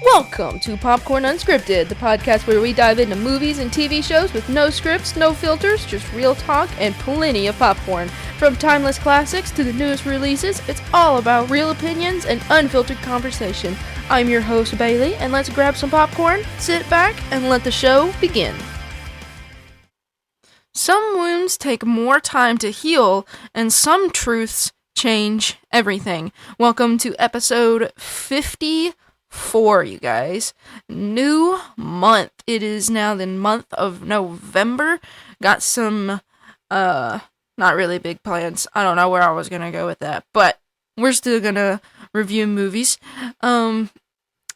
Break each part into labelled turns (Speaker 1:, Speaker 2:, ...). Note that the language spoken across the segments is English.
Speaker 1: Welcome to Popcorn Unscripted, the podcast where we dive into movies and TV shows with no scripts, no filters, just real talk and plenty of popcorn. From timeless classics to the newest releases, it's all about real opinions and unfiltered conversation. I'm your host, Bailey, and let's grab some popcorn, sit back, and let the show begin. Some wounds take more time to heal, and some truths change everything. Welcome to episode 54, you guys. New month. It is now the month of November. Got some, not really big plans. I don't know where I was gonna go with that, but we're still gonna review movies.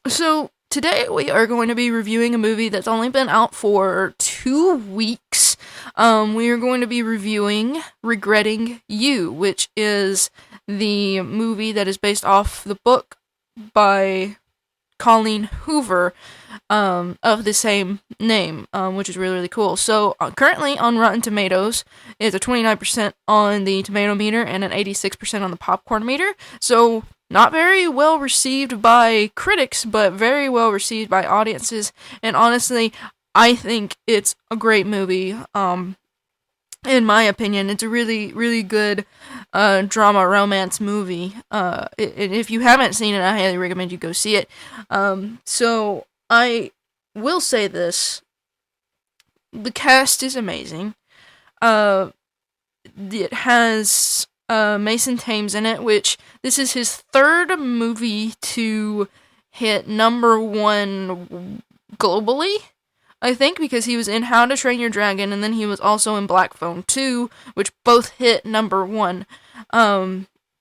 Speaker 1: So today we are going to be reviewing a movie that's only been out for 2 weeks. We are going to be reviewing Regretting You, which is the movie that is based off the book by Colleen Hoover, of the same name, which is really, really cool. So, currently on Rotten Tomatoes, it's a 29% on the tomato meter and an 86% on the popcorn meter. So, not very well received by critics, but very well received by audiences. And honestly, I think it's a great movie. In my opinion, it's a really, really good drama romance movie. If you haven't seen it, I highly recommend you go see it. So I will say this: the cast is amazing. It has Mason Thames in it, which this is his third movie to hit number one globally. I think because he was in How to Train Your Dragon, and then he was also in Black Phone 2, which both hit number one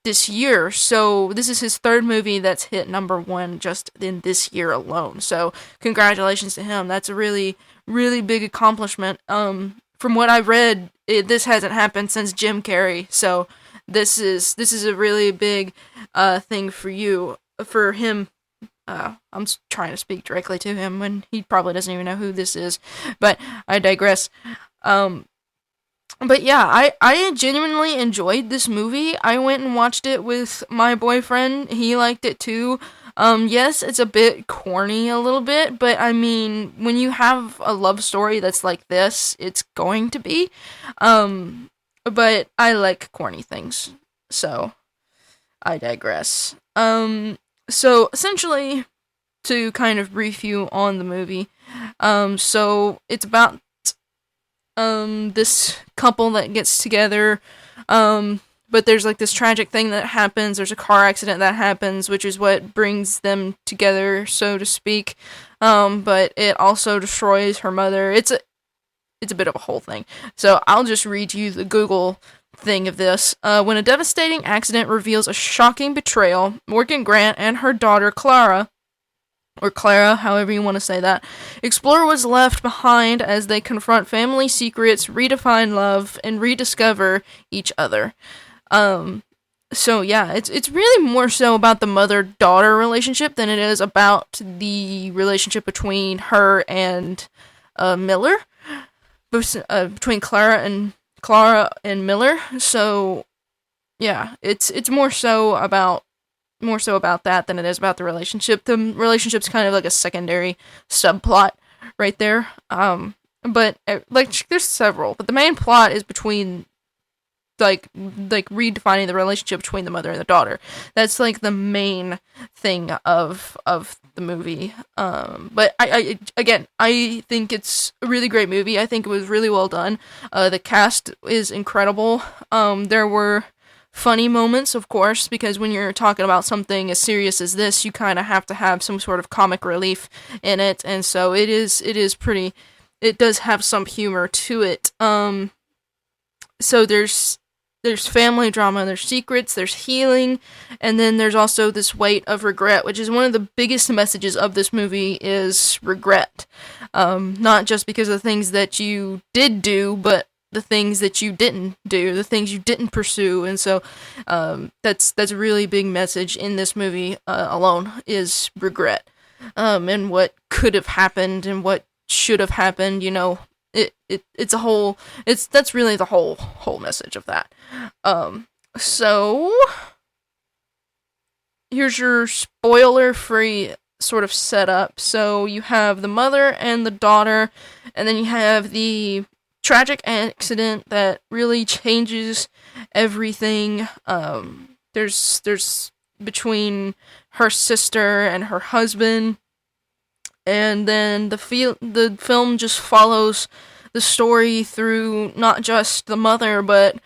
Speaker 1: this year. So this is his third movie that's hit number one just in this year alone. So congratulations to him. That's a really, really big accomplishment. From what I've read, this hasn't happened since Jim Carrey. So this is a really big thing for him. I'm trying to speak directly to him when he probably doesn't even know who this is, but I digress. But yeah, I genuinely enjoyed this movie. I went and watched it with my boyfriend. He liked it too. Yes, it's a bit corny a little bit, but I mean, when you have a love story that's like this, it's going to be. But I like corny things, so I digress. So, essentially, to kind of brief you on the movie, so it's about, this couple that gets together, but there's, like, this tragic thing that happens, there's a car accident that happens, which is what brings them together, so to speak, but it also destroys her mother. It's a bit of a whole thing, so I'll just read you the Google thing of this. When a devastating accident reveals a shocking betrayal, Morgan Grant and her daughter Clara, or Clara, however you want to say that, explore what's left behind as they confront family secrets, redefine love, and rediscover each other. So yeah, it's really more so about the mother-daughter relationship than it is about the relationship between her and Miller, between Clara and Miller. So yeah, it's more so about that than it is about the relationship. The relationship's kind of like a secondary subplot right there. But like there's several, but the main plot is between like redefining the relationship between the mother and the daughter. That's like the main thing of the movie. But I think it's a really great movie. I think it was really well done. The cast is incredible. There were funny moments, of course, because when you're talking about something as serious as this, you kind of have to have some sort of comic relief in it, and so it does have some humor to it. So there's family drama, there's secrets, there's healing, and then there's also this weight of regret, which is one of the biggest messages of this movie is regret. Not just because of the things that you did do, but the things that you didn't do, the things you didn't pursue, and so that's a really big message in this movie alone is regret, and what could have happened and what should have happened. You know, that's really the whole message of that. So here's your spoiler-free sort of set up. So you have the mother and the daughter, and then you have the tragic accident that really changes everything. There's between her sister and her husband, and then the film just follows the story through not just the mother, but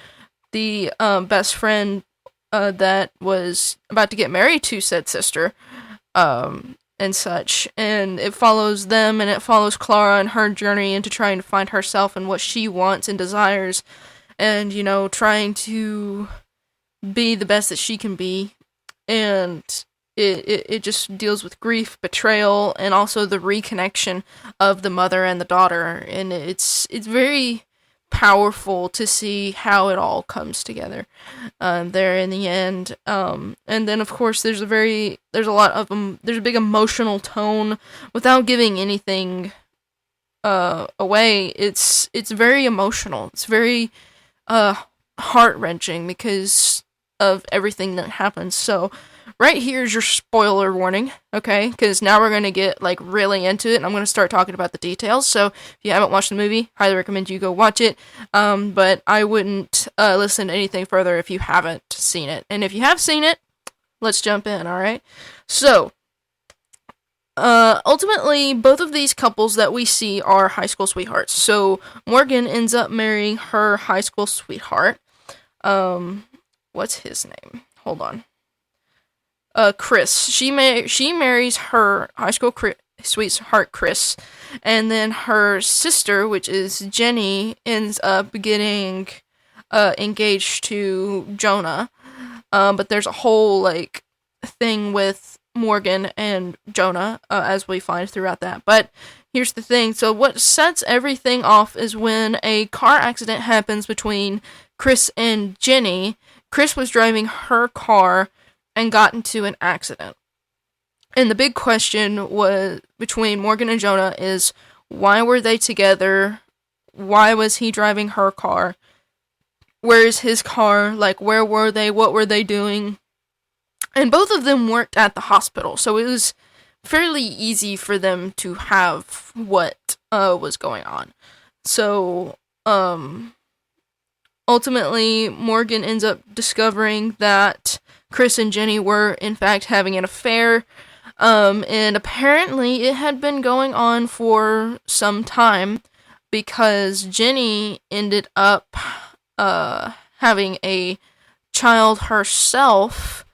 Speaker 1: the best friend that was about to get married to said sister, and such. And it follows them, and it follows Clara and her journey into trying to find herself and what she wants and desires, and, trying to be the best that she can be. And it just deals with grief, betrayal, and also the reconnection of the mother and the daughter. And it's very powerful to see how it all comes together there in the end. And then of course there's a big emotional tone without giving anything away. It's very emotional. It's very heart-wrenching because of everything that happens. So right here's your spoiler warning, okay? Because now we're going to get, really into it, and I'm going to start talking about the details. So if you haven't watched the movie, highly recommend you go watch it. But I wouldn't listen to anything further if you haven't seen it. And if you have seen it, let's jump in, alright? So, ultimately, both of these couples that we see are high school sweethearts. So, Morgan ends up marrying her high school sweetheart. What's his name? Hold on. Chris. She marries her high school sweetheart, Chris, and then her sister, which is Jenny, ends up getting engaged to Jonah. But there's a whole thing with Morgan and Jonah as we find throughout that. But here's the thing. So what sets everything off is when a car accident happens between Chris and Jenny. Chris was driving her car and got into an accident. And the big question was between Morgan and Jonah is, why were they together? Why was he driving her car? Where is his car? Where were they? What were they doing? And both of them worked at the hospital, so it was fairly easy for them to have what was going on. So, ultimately, Morgan ends up discovering that Chris and Jenny were, in fact, having an affair, and apparently it had been going on for some time, because Jenny ended up having a child herself,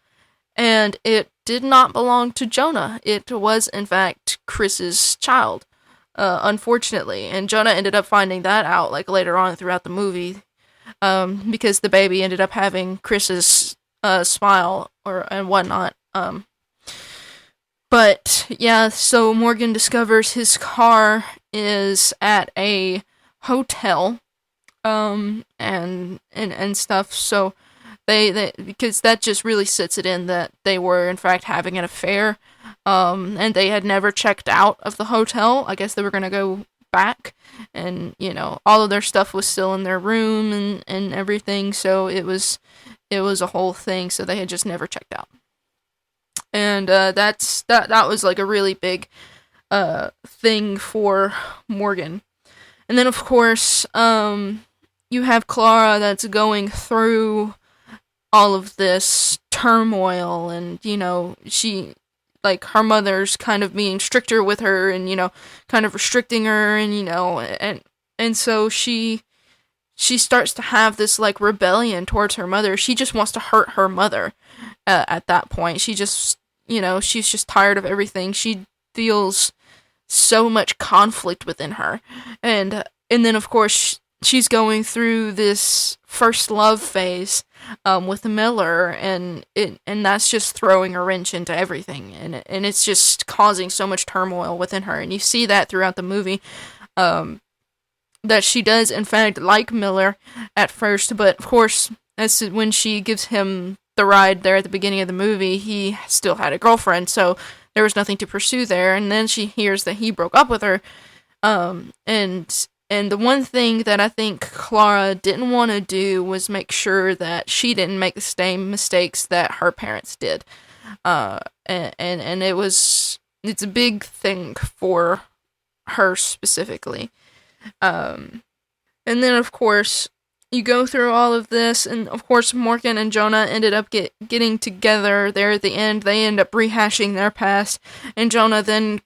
Speaker 1: and it did not belong to Jonah. It was, in fact, Chris's child, unfortunately, and Jonah ended up finding that out, later on throughout the movie, because the baby ended up having Chris's smile and whatnot. But yeah, so Morgan discovers his car is at a hotel, and stuff. So they because that just really sets it in that they were in fact having an affair, and they had never checked out of the hotel. I guess they were gonna go back, and all of their stuff was still in their room and everything. So it was a whole thing, so they had just never checked out. And that was a really big thing for Morgan. And then of course, you have Clara that's going through all of this turmoil, and she her mother's kind of being stricter with her, and kind of restricting her, and and so she starts to have this rebellion towards her mother. She just wants to hurt her mother at that point. She just she's just tired of everything. She feels so much conflict within her, and then of course she's going through this first love phase with Miller, and that's just throwing a wrench into everything, and it's just causing so much turmoil within her. And you see that throughout the movie, that she does in fact like Miller at first, but of course as when she gives him the ride there at the beginning of the movie, he still had a girlfriend, so there was nothing to pursue there. And then she hears that he broke up with her, and the one thing that I think Clara didn't want to do was make sure that she didn't make the same mistakes that her parents did. And it was it's a big thing for her specifically. And then, of course, you go through all of this, and of course, Morgan and Jonah ended up getting together there at the end. They end up rehashing their past, and Jonah then,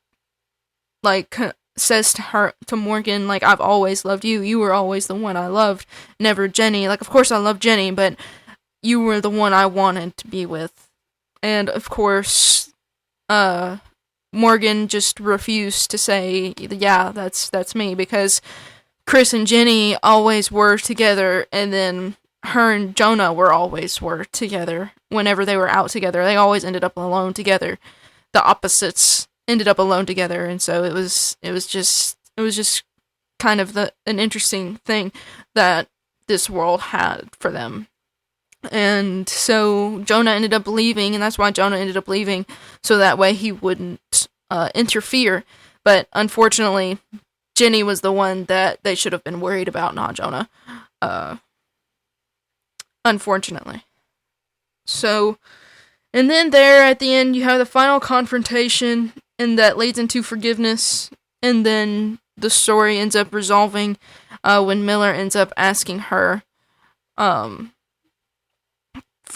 Speaker 1: like, says to Morgan, like, I've always loved you. You were always the one I loved, never Jenny. Like, of course I love Jenny, but you were the one I wanted to be with. And, of course, Morgan just refused to say, yeah, that's me, because Chris and Jenny always were together, and then her and Jonah were together whenever they were out together. They always ended up alone together. The opposites ended up alone together, and so it was just kind of an interesting thing that this world had for them. And so Jonah ended up leaving, and that's why Jonah ended up leaving, so that way he wouldn't interfere. But unfortunately, Jenny was the one that they should have been worried about, not Jonah. Unfortunately. So, and then there at the end, you have the final confrontation, and that leads into forgiveness, and then the story ends up resolving when Miller ends up asking her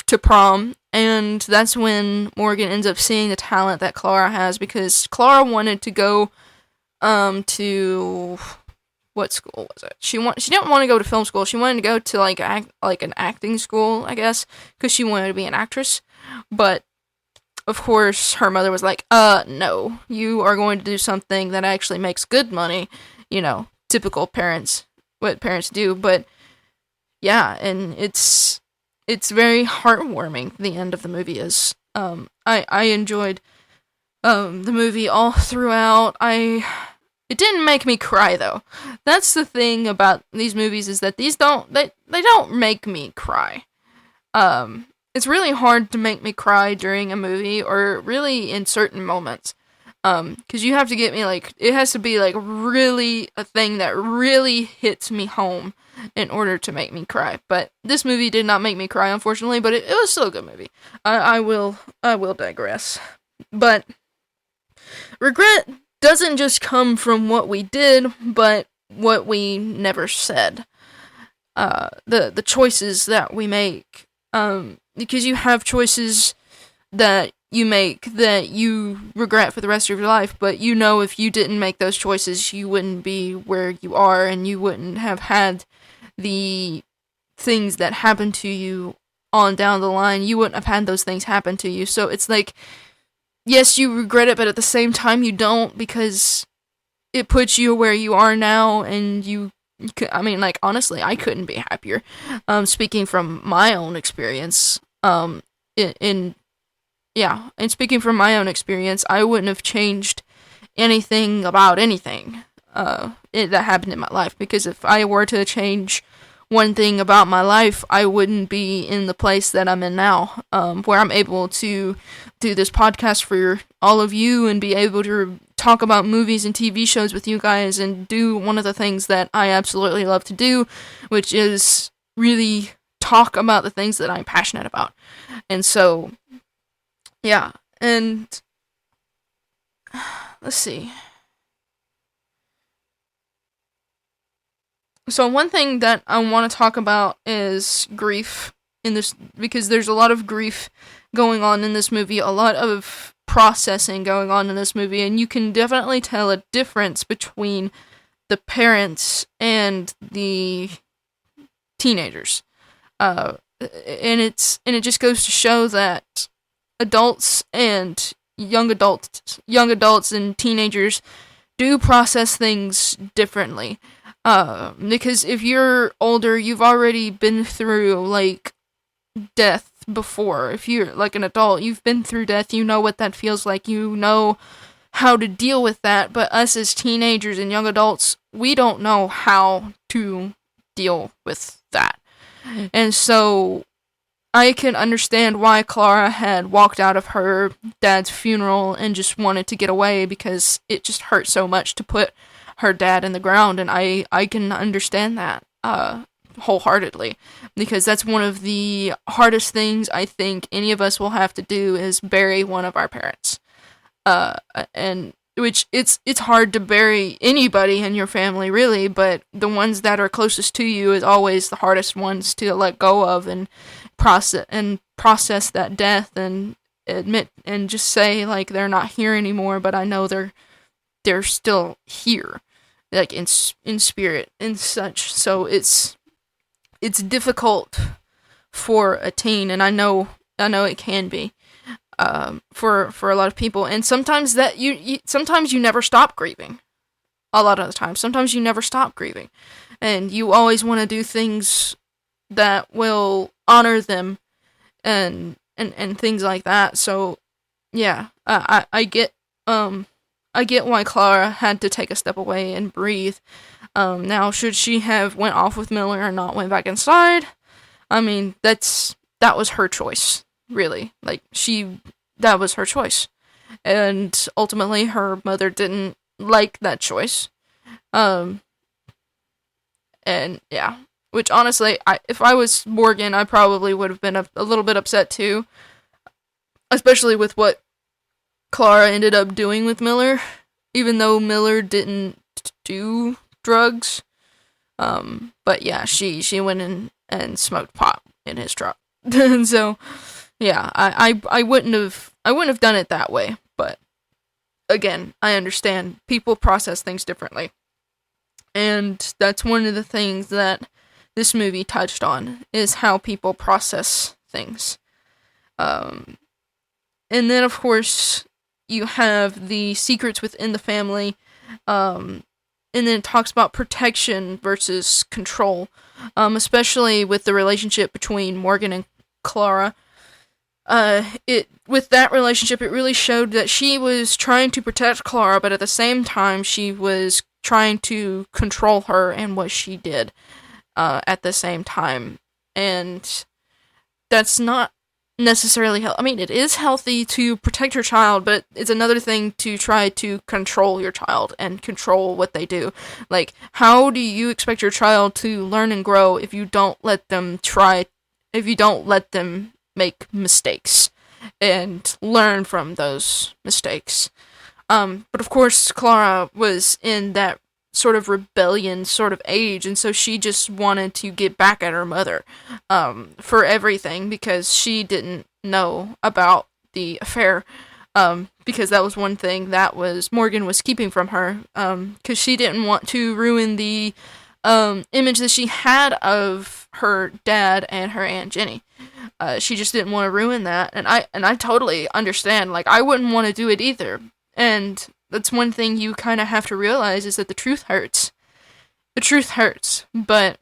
Speaker 1: to prom, and that's when Morgan ends up seeing the talent that Clara has, because Clara wanted to go to what school was it? She didn't want to go to film school. She wanted to go to like an acting school, I guess, because she wanted to be an actress. But of course, her mother was like, no, you are going to do something that actually makes good money. You know, typical parents, what parents do. But yeah, and it's very heartwarming. The end of the movie is. I enjoyed the movie all throughout. It didn't make me cry, though. That's the thing about these movies, is that these don't make me cry. It's really hard to make me cry during a movie, or really in certain moments. Because you have to get me, like, it has to be, like, really a thing that really hits me home in order to make me cry. But this movie did not make me cry, unfortunately, but it was still a good movie. I will digress. But regret doesn't just come from what we did, but what we never said. The choices that we make. Because you have choices that you make that you regret for the rest of your life, but you know if you didn't make those choices, you wouldn't be where you are, and you wouldn't have had the things that happened to you on down the line. You wouldn't have had those things happen to you. So it's like, yes, you regret it, but at the same time you don't, because it puts you where you are now, and honestly, I couldn't be happier. Speaking from my own experience, and speaking from my own experience, I wouldn't have changed anything about anything that happened in my life, because if I were to change one thing about my life, I wouldn't be in the place that I'm in now, where I'm able to do this podcast for all of you, and be able to talk about movies and TV shows with you guys, and do one of the things that I absolutely love to do, which is really talk about the things that I'm passionate about. And so, yeah, and let's see. So one thing that I want to talk about is grief in this, because there's a lot of grief going on in this movie, a lot of processing going on in this movie, and you can definitely tell a difference between the parents and the teenagers. And it just goes to show that adults and young adults and teenagers do process things differently. Because if you're older, you've already been through, like, death before. If you're, like, an adult, you've been through death, you know what that feels like, you know how to deal with that, but us as teenagers and young adults, we don't know how to deal with that. And so, I can understand why Clara had walked out of her dad's funeral and just wanted to get away, because it just hurt so much to put her dad in the ground, and I can understand that wholeheartedly, because that's one of the hardest things I think any of us will have to do, is bury one of our parents. And which it's hard to bury anybody in your family, really, but the ones that are closest to you is always the hardest ones to let go of and process that death and admit and just say, like, they're not here anymore, but I know they're still here, like, in spirit and such. So it's difficult for a teen, and I know it can be. For a lot of people, and sometimes that sometimes you never stop grieving. A lot of the time, sometimes you never stop grieving, and you always want to do things that will honor them, and things like that. So, yeah, I get why Clara had to take a step away and breathe. Now, should she have went off with Miller and not went back inside? I mean, that was her choice. Really, like, that was her choice, and ultimately her mother didn't like that choice, and yeah, which honestly, if I was Morgan, I probably would have been a little bit upset too, especially with what Clara ended up doing with Miller, even though Miller didn't do drugs, but yeah, she went in and smoked pot in his truck, and so. Yeah, I wouldn't have done it that way, but again, I understand people process things differently. And that's one of the things that this movie touched on, is how people process things. And then, of course, you have the secrets within the family, and then it talks about protection versus control, especially with the relationship between Morgan and Clara. With that relationship, it really showed that she was trying to protect Clara, but at the same time, she was trying to control her and what she did, at the same time. And that's not necessarily I mean, it is healthy to protect your child, but it's another thing to try to control your child and control what they do. Like, how do you expect your child to learn and grow if you don't let them make mistakes and learn from those mistakes? But of course, Clara was in that sort of rebellion sort of age, and so she just wanted to get back at her mother, for everything, because she didn't know about the affair, because that was one thing that Morgan was keeping from her, because she didn't want to ruin the image that she had of her dad and her Aunt Jenny. She just didn't want to ruin that, and I totally understand. Like, I wouldn't want to do it either. And that's one thing you kind of have to realize, is that the truth hurts. The truth hurts, but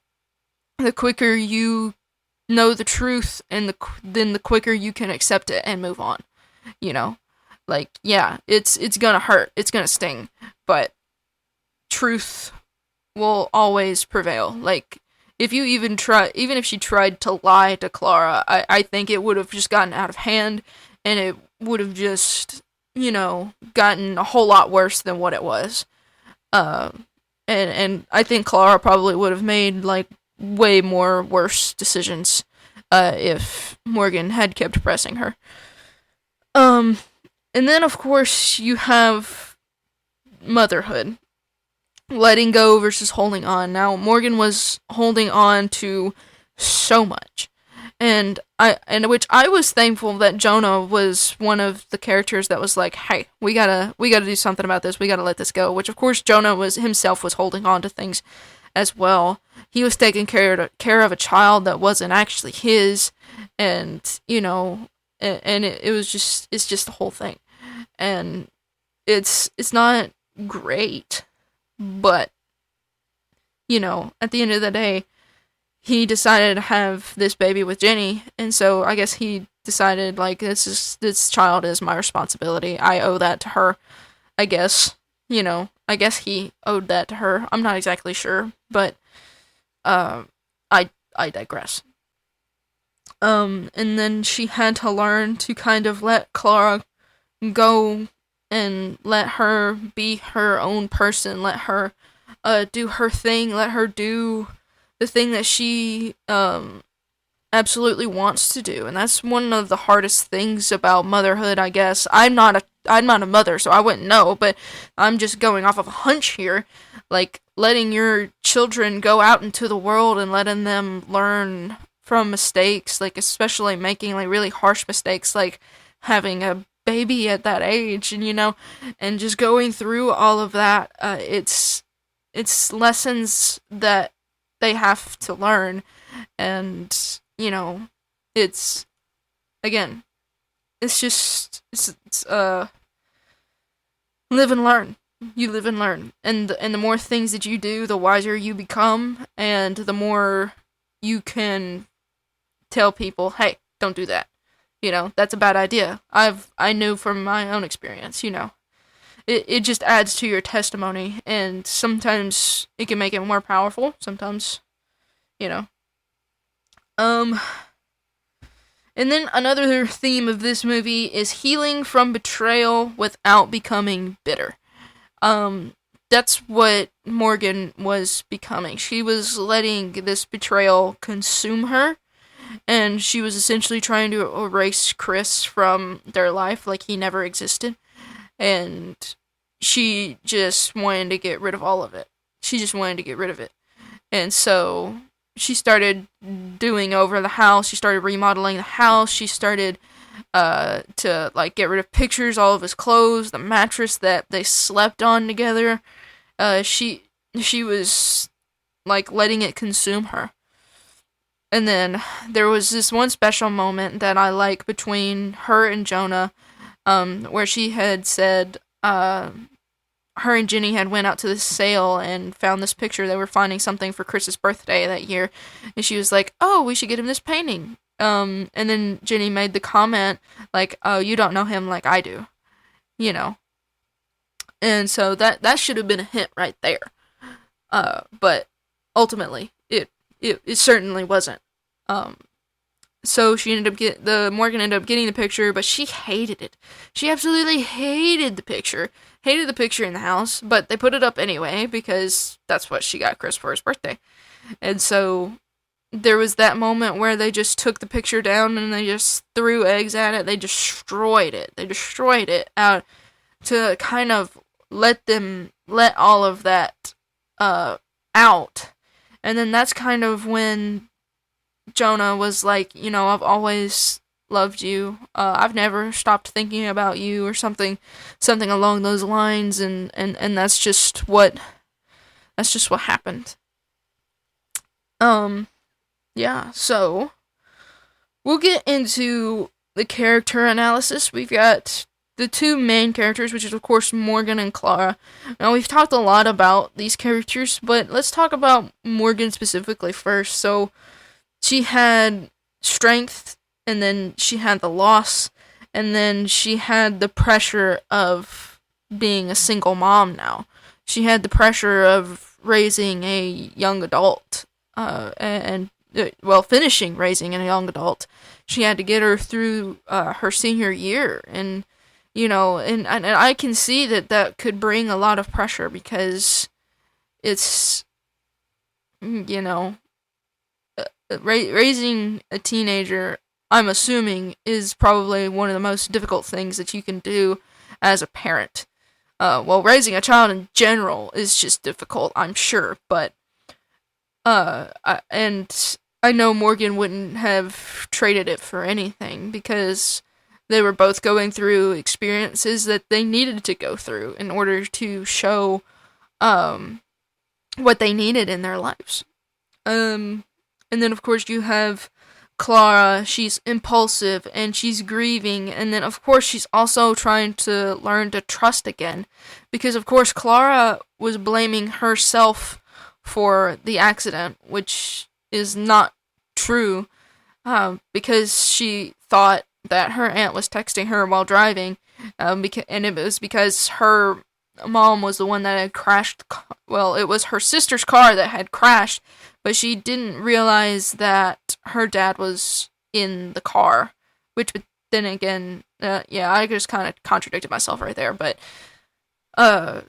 Speaker 1: the quicker you know the truth, and then the quicker you can accept it and move on. You know, like, yeah, it's gonna hurt, it's gonna sting, but truth will always prevail. Like, if she tried to lie to Clara, I think it would have just gotten out of hand, and it would have just, gotten a whole lot worse than what it was. And I think Clara probably would have made, like, way more worse decisions, if Morgan had kept pressing her. And then, of course, you have motherhood. Letting go versus holding on. Now, Morgan was holding on to so much, and which I was thankful that Jonah was one of the characters that was like, hey, we gotta do something about this. We gotta let this go. Which, of course, Jonah was holding on to things as well. He was taking care of a child that wasn't actually his, and it's just the whole thing, and it's not great. But, at the end of the day, he decided to have this baby with Jenny, and so I guess he decided, like, this child is my responsibility. I owe that to her, I guess. I guess he owed that to her. I'm not exactly sure, but, I digress. And then she had to learn to kind of let Clara go and let her be her own person, let her do her thing, let her do the thing that she absolutely wants to do. And that's one of the hardest things about motherhood, I guess. I'm not I'm not a mother, so I wouldn't know, but I'm just going off of a hunch here. Like, letting your children go out into the world and letting them learn from mistakes, like, especially making, like, really harsh mistakes, like having a baby at that age, and, and just going through all of that, it's lessons that they have to learn, and, it's, again, it's live and learn. You live and learn. And the more things that you do, the wiser you become, and the more you can tell people, hey, don't do that. That's a bad idea. I knew from my own experience, It just adds to your testimony, and sometimes it can make it more powerful, sometimes, And then another theme of this movie is healing from betrayal without becoming bitter. That's what Morgan was becoming. She was letting this betrayal consume her, and she was essentially trying to erase Chris from their life like he never existed. And she just wanted to get rid of all of it. She just wanted to get rid of it. And so she started doing over the house. She started remodeling the house. She started to, like, get rid of pictures, all of his clothes, the mattress that they slept on together. She was, like, letting it consume her. And then there was this one special moment that I like between her and Jonah, where she had said, her and Jenny had went out to this sale and found this picture. They were finding something for Chris's birthday that year, and she was like, oh, we should get him this painting. And then Jenny made the comment, like, oh, you don't know him like I do, And so that should have been a hint right there. But ultimately, it certainly wasn't. So Morgan ended up getting the picture, but she hated it. She absolutely hated the picture. Hated the picture in the house, but they put it up anyway because that's what she got Chris for his birthday. And so there was that moment where they just took the picture down and they just threw eggs at it. They destroyed it. They destroyed it out to kind of let all of that out. And then that's kind of when Jonah was like, I've always loved you. I've never stopped thinking about you, or something along those lines, and that's just what happened. Yeah, so we'll get into the character analysis. We've got the two main characters, which is of course Morgan and Clara. Now, we've talked a lot about these characters, but let's talk about Morgan specifically first. So she had strength, and then she had the loss, and then she had the pressure of being a single mom now. She had the pressure of raising a young adult, finishing raising a young adult. She had to get her through her senior year, and, and I can see that could bring a lot of pressure, because it's, raising a teenager, I'm assuming, is probably one of the most difficult things that you can do as a parent. Raising a child in general is just difficult, I'm sure, but I know Morgan wouldn't have traded it for anything, because they were both going through experiences that they needed to go through in order to show what they needed in their lives. And then, of course, you have Clara. She's impulsive, and she's grieving, and then, of course, she's also trying to learn to trust again, because, of course, Clara was blaming herself for the accident, which is not true, because she thought that her aunt was texting her while driving, and it was because her mom was the one that had crashed. Well, it was her sister's car that had crashed, but she didn't realize that her dad was in the car, which then again, I just kind of contradicted myself right there, but I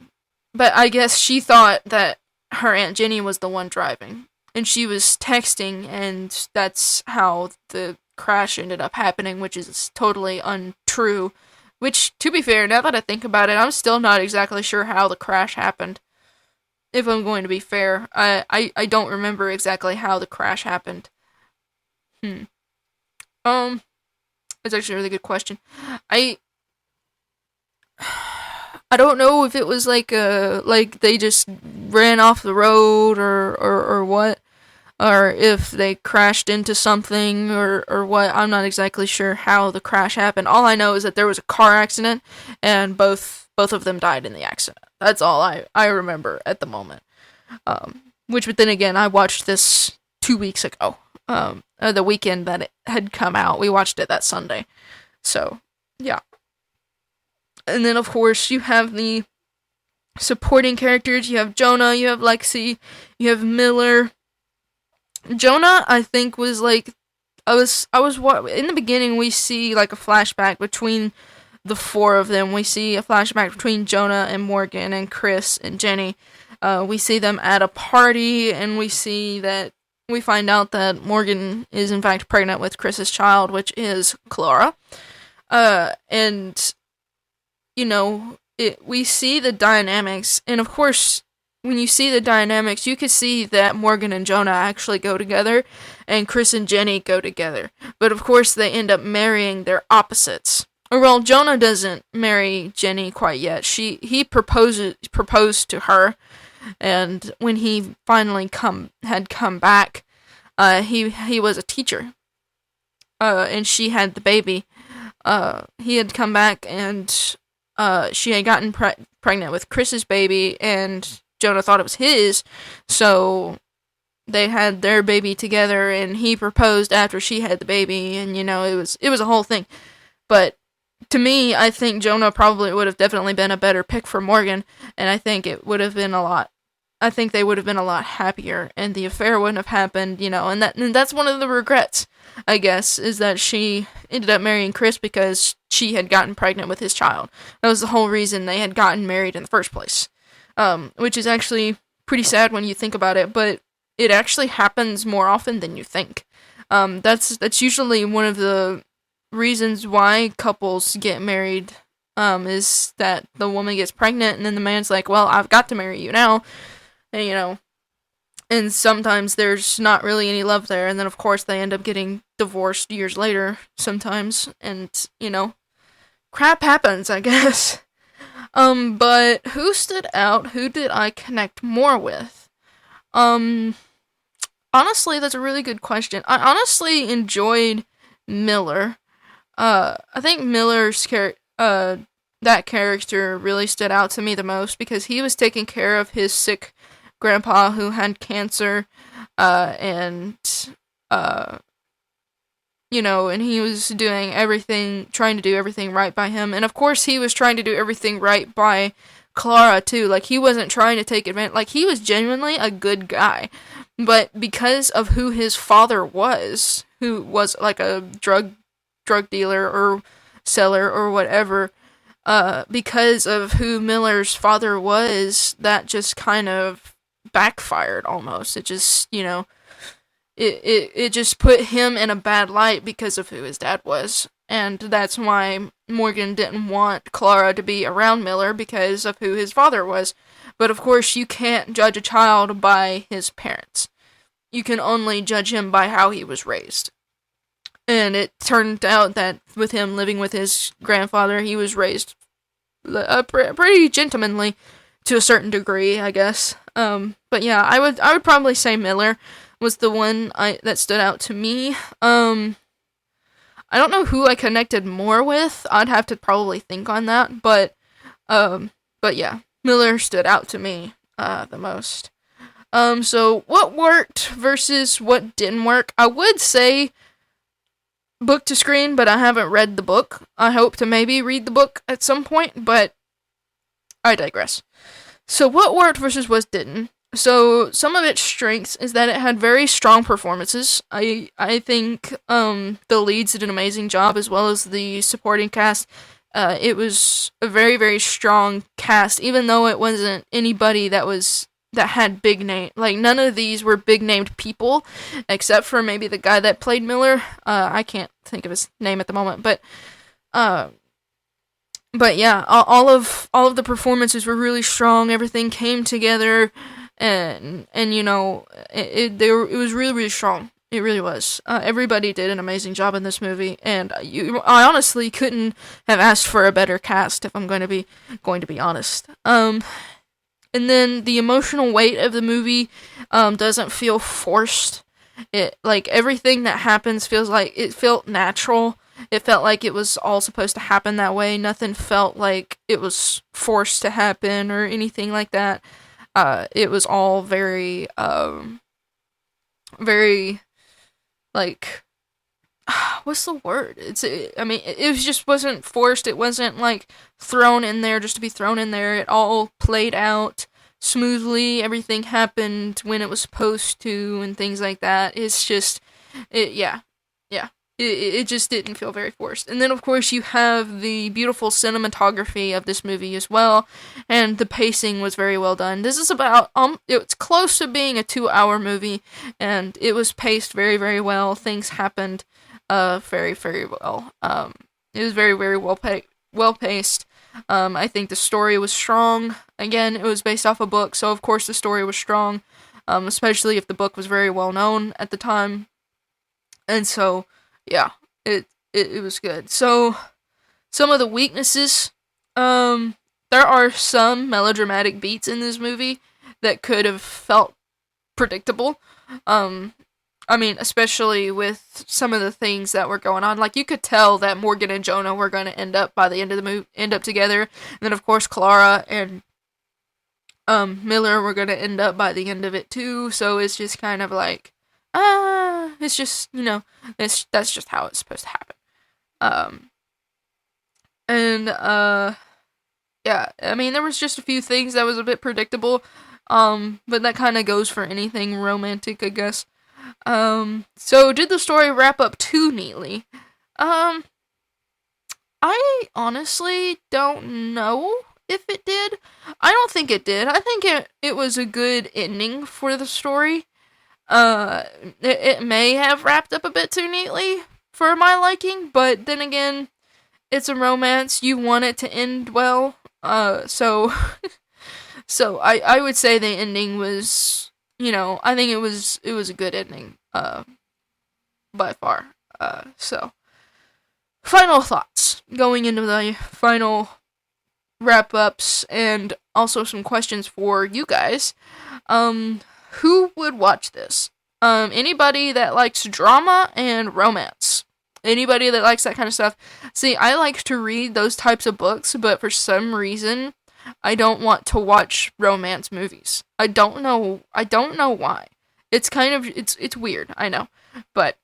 Speaker 1: guess she thought that her Aunt Jenny was the one driving, and she was texting, and that's how the crash ended up happening, which is totally untrue, Which, to be fair, now that I think about it, I'm still not exactly sure how the crash happened. If I'm going to be fair, I don't remember exactly how the crash happened. That's actually a really good question. I don't know if it was like they just ran off the road or what, or if they crashed into something or what. I'm not exactly sure how the crash happened. All I know is that there was a car accident and both of them died in the accident. That's all I remember at the moment. But then again, I watched this 2 weeks ago. The weekend that it had come out. We watched it that Sunday. So, yeah. And then, of course, you have the supporting characters. You have Jonah, you have Lexi, you have Miller. Jonah, I think, was like, in the beginning, we see like a flashback between the four of them. We see a flashback between Jonah and Morgan and Chris and Jenny. We see them at a party, and we find out that Morgan is in fact pregnant with Chris's child, which is Clara. And, you know, we see the dynamics, and of course, when you see the dynamics, you could see that Morgan and Jonah actually go together, and Chris and Jenny go together. But of course, they end up marrying their opposites. Well, Jonah doesn't marry Jenny quite yet. He proposed to her, and when he finally had come back, he was a teacher, and she had the baby. He had come back, and she had gotten pregnant with Chris's baby, and Jonah thought it was his, so they had their baby together, and he proposed after she had the baby, and, you know, it was a whole thing. But to me, I think Jonah probably would have definitely been a better pick for Morgan, and I think they would have been a lot happier, and the affair wouldn't have happened, you know, and that's one of the regrets, I guess, is that she ended up marrying Chris because she had gotten pregnant with his child. That was the whole reason they had gotten married in the first place. Which is actually pretty sad when you think about it, but it actually happens more often than you think. That's usually one of the reasons why couples get married, is that the woman gets pregnant, and then the man's like, well, I've got to marry you now. And, you know, and sometimes there's not really any love there, and then of course they end up getting divorced years later sometimes, and, you know, crap happens, I guess. But who stood out? Who did I connect more with? Honestly, that's a really good question. I honestly enjoyed Miller. I think Miller's that character really stood out to me the most because he was taking care of his sick grandpa who had cancer, and you know, and he was trying to do everything right by him, and of course he was trying to do everything right by Clara too. Like, he wasn't trying to take advantage, like, he was genuinely a good guy, but because of who his father was, who was like a drug dealer or seller or whatever, because of who Miller's father was, that just kind of backfired almost. It just, you know, it just put him in a bad light because of who his dad was. And that's why Morgan didn't want Clara to be around Miller, because of who his father was. But of course, you can't judge a child by his parents. You can only judge him by how he was raised. And it turned out that with him living with his grandfather, he was raised pretty gentlemanly to a certain degree, I guess. But yeah, I would probably say Miller was the one that stood out to me. I don't know who I connected more with. I'd have to probably think on that, but yeah, Miller stood out to me the most. So what worked versus what didn't work? I would say book to screen, but I haven't read the book. I hope to maybe read the book at some point, but I digress. So what worked versus what didn't? So some of its strengths is that it had very strong performances. I think the leads did an amazing job, as well as the supporting cast. It was a very, very strong cast, even though it wasn't anybody that had big name. Like, none of these were big named people, except for maybe the guy that played Miller. I can't think of his name at the moment, but but yeah, all of the performances were really strong. Everything came together, and you know, it was really really strong. It really was. Everybody did an amazing job in this movie, and I honestly couldn't have asked for a better cast if I'm going to be honest. And then the emotional weight of the movie doesn't feel forced. It, like, everything that happens feels like it felt natural. It felt like it was all supposed to happen that way. Nothing felt like it was forced to happen or anything like that. It was all very, very, like, what's the word? It just wasn't forced. It wasn't, like, thrown in there just to be thrown in there. It all played out smoothly. Everything happened when it was supposed to and things like that. It's just, yeah. It just didn't feel very forced. And then, of course, you have the beautiful cinematography of this movie as well, and the pacing was very well done. This is about, it's close to being a 2-hour movie, and it was paced very, very well. Things happened, very, very well. It was very, very well paced. I think the story was strong. Again, it was based off a book, so of course the story was strong, especially if the book was very well known at the time. And so, yeah, it was good. So, some of the weaknesses, there are some melodramatic beats in this movie that could have felt predictable. Especially with some of the things that were going on. Like, you could tell that Morgan and Jonah were going to end up by the end of the movie, end up together. And then, of course, Clara and Miller were going to end up by the end of it, too. So, it's just kind of like, it's just, you know, that's just how it's supposed to happen. Yeah, I mean, there was just a few things that was a bit predictable, but that kind of goes for anything romantic, I guess. So did the story wrap up too neatly? I honestly don't know if it did. I don't think it did. I think it was a good ending for the story. It may have wrapped up a bit too neatly for my liking, but then again, it's a romance. You want it to end well. So I would say the ending was, you know, I think it was a good ending, by far. So, final thoughts, going into the final wrap-ups, and also some questions for you guys. Who would watch this? Anybody that likes drama and romance. Anybody that likes that kind of stuff. See, I like to read those types of books, but for some reason, I don't want to watch romance movies. I don't know why. It's kind of, it's weird, I know. But,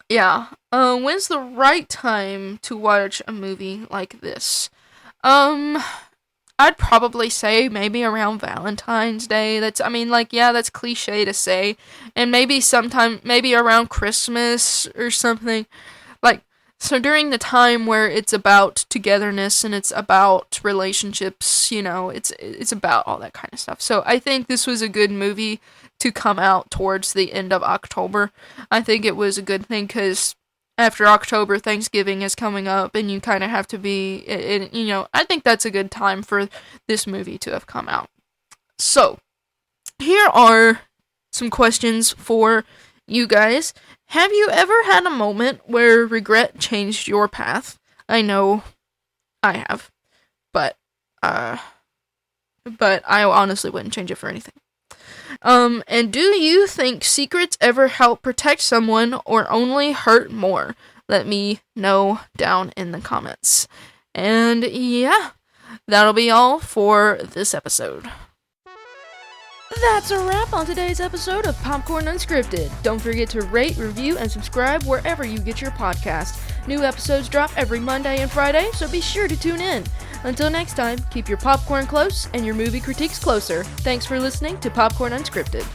Speaker 1: yeah. When's the right time to watch a movie like this? I'd probably say maybe around Valentine's Day. That's cliche to say. And maybe around Christmas or something. So during the time where it's about togetherness and it's about relationships, you know, it's about all that kind of stuff. So I think this was a good movie to come out towards the end of October. I think it was a good thing because after October, Thanksgiving is coming up and you kind of have to be, you know, I think that's a good time for this movie to have come out. So, here are some questions for you guys. Have you ever had a moment where regret changed your path? I know I have, but I honestly wouldn't change it for anything. And do you think secrets ever help protect someone or only hurt more? Let me know down in the comments. And yeah, that'll be all for this episode. That's a wrap on today's episode of Popcorn Unscripted. Don't forget to rate, review, and subscribe wherever you get your podcast. New episodes drop every Monday and Friday, so be sure to tune in. Until next time, keep your popcorn close and your movie critiques closer. Thanks for listening to Popcorn Unscripted.